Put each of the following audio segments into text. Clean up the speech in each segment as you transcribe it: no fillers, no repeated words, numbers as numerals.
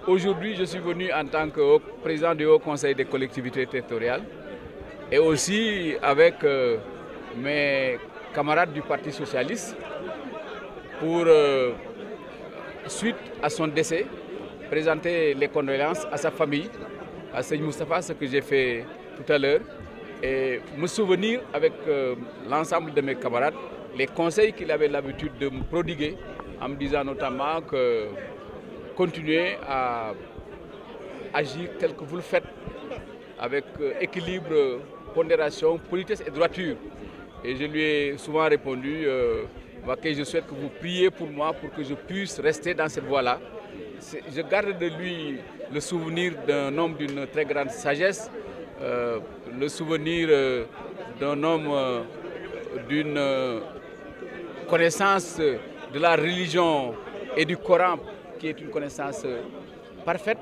Aujourd'hui, je suis venu en tant que président du Haut Conseil des collectivités territoriales et aussi avec mes camarades du Parti socialiste pour, suite à son décès, présenter les condoléances à sa famille, à Seigne Moustapha, ce que j'ai fait tout à l'heure, et me souvenir avec l'ensemble de mes camarades les conseils qu'il avait l'habitude de me prodiguer, en me disant notamment que continuez à agir tel que vous le faites, avec équilibre, pondération, politesse et droiture. Et je lui ai souvent répondu que je souhaite que vous priez pour moi pour que je puisse rester dans cette voie-là. Je garde de lui le souvenir d'un homme d'une très grande sagesse, le souvenir d'un homme d'une connaissance de la religion et du Coran qui est une connaissance parfaite.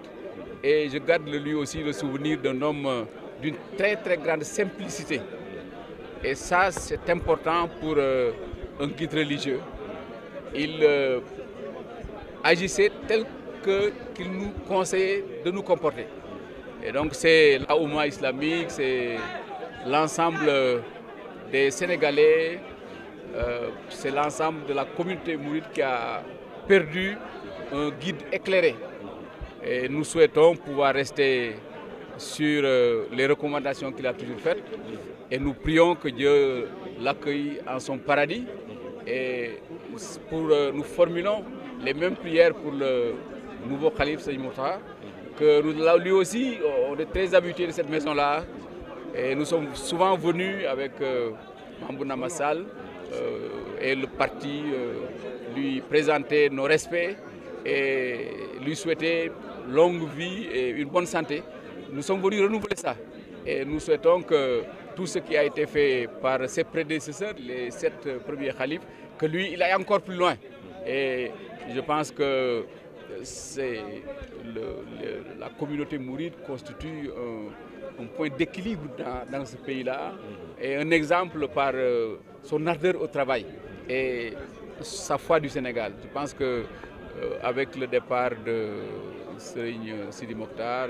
Et je garde de lui aussi le souvenir d'un homme d'une très très grande simplicité. Et ça, c'est important pour un guide religieux. Il agissait tel qu'il nous conseillait de nous comporter. Et donc c'est la Oumma islamique, c'est l'ensemble des Sénégalais, c'est l'ensemble de la communauté mouride qui a perdu un guide éclairé. Et nous souhaitons pouvoir rester sur les recommandations qu'il a toujours faites. Et nous prions que Dieu l'accueille en son paradis. Et nous formulons les mêmes prières pour le nouveau calife Seigne Moustapha, que lui aussi, on est très habitués de cette maison-là. Et nous sommes souvent venus avec Mambouna Massal et le parti lui présenter nos respects et lui souhaiter longue vie et une bonne santé. Nous sommes venus renouveler ça. Et nous souhaitons que tout ce qui a été fait par ses prédécesseurs, les 7 premiers khalifes, que lui, il aille encore plus loin. Et je pense que la communauté mouride constitue un point d'équilibre dans ce pays-là et un exemple par son ardeur au travail et sa foi du Sénégal. Je pense qu'avec le départ de Serigne Sidi Mokhtar,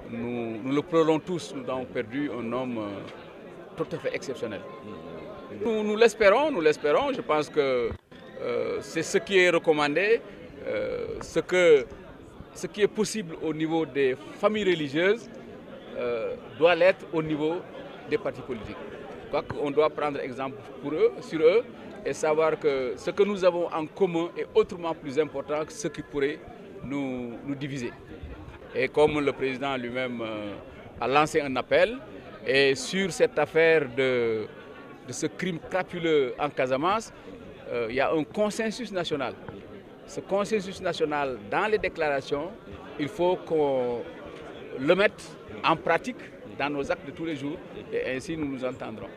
nous le pleurons tous, nous avons perdu un homme tout à fait exceptionnel. Nous l'espérons, je pense que c'est ce qui est recommandé, ce qui est possible au niveau des familles religieuses doit l'être au niveau des partis politiques. On doit prendre exemple sur eux et savoir que ce que nous avons en commun est autrement plus important que ce qui pourrait nous diviser. Et comme le président lui-même a lancé un appel, et sur cette affaire de ce crime crapuleux en Casamance, il y a un consensus national. Ce consensus national, dans les déclarations, il faut qu'on le mette en pratique dans nos actes de tous les jours et ainsi nous nous entendrons.